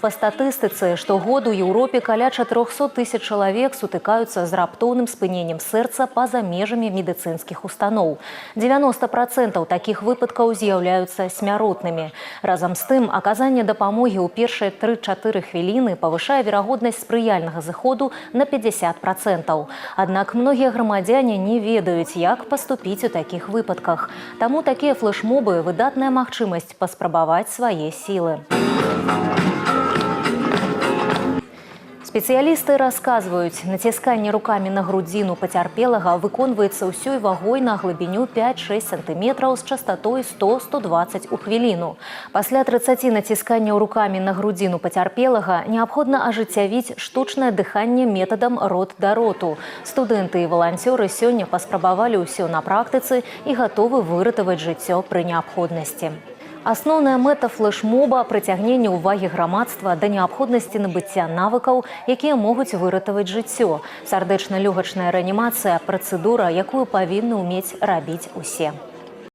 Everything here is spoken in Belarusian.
Па статыстыцы, штогод у Еўропе каля 400 тысяч чалавек сутыкаюцца з раптоўным спыненнем сэрца па-за межамі медыцынскіх устаноў. 90% такіх выпадкаў з'яўляюцца смяротнымі. Разам з тым, аказанне дапамогі ў першыя 3-4 хвіліны павышае верагоднасць спрыяльнага зыходу на 50%. Аднак многія грамадзяне не ведаюць, як паступіць у такіх выпадках. Таму такія флэшмобы – выдатная магчымасць паспрабаваць свае сілы. Спецыялісты расказваюць, націсканне рукамі на грудзіну пацярпелага выконваецца ўсёй вагой на глыбіню 5-6 см з частатой 100-120 у хвіліну. Пасля 30 націсканняў рукамі на грудзіну пацярпелага неабходна ажыццявіць штучнае дыханне метадам рот да роту. Студэнты і валанцёры сёння паспрабавалі ўсё на практыцы і гатовы выратаваць жыццё пры неабходнасці. Асноўная мэта флэшмоба – прыцягненне ўвагі грамадства да неабходнасці набыцця навыкаў, якія могуць выратаваць жыццё. Сардэчна-лёгачная рэанімацыя – працэдура, якую павінны ўмець рабіць усе.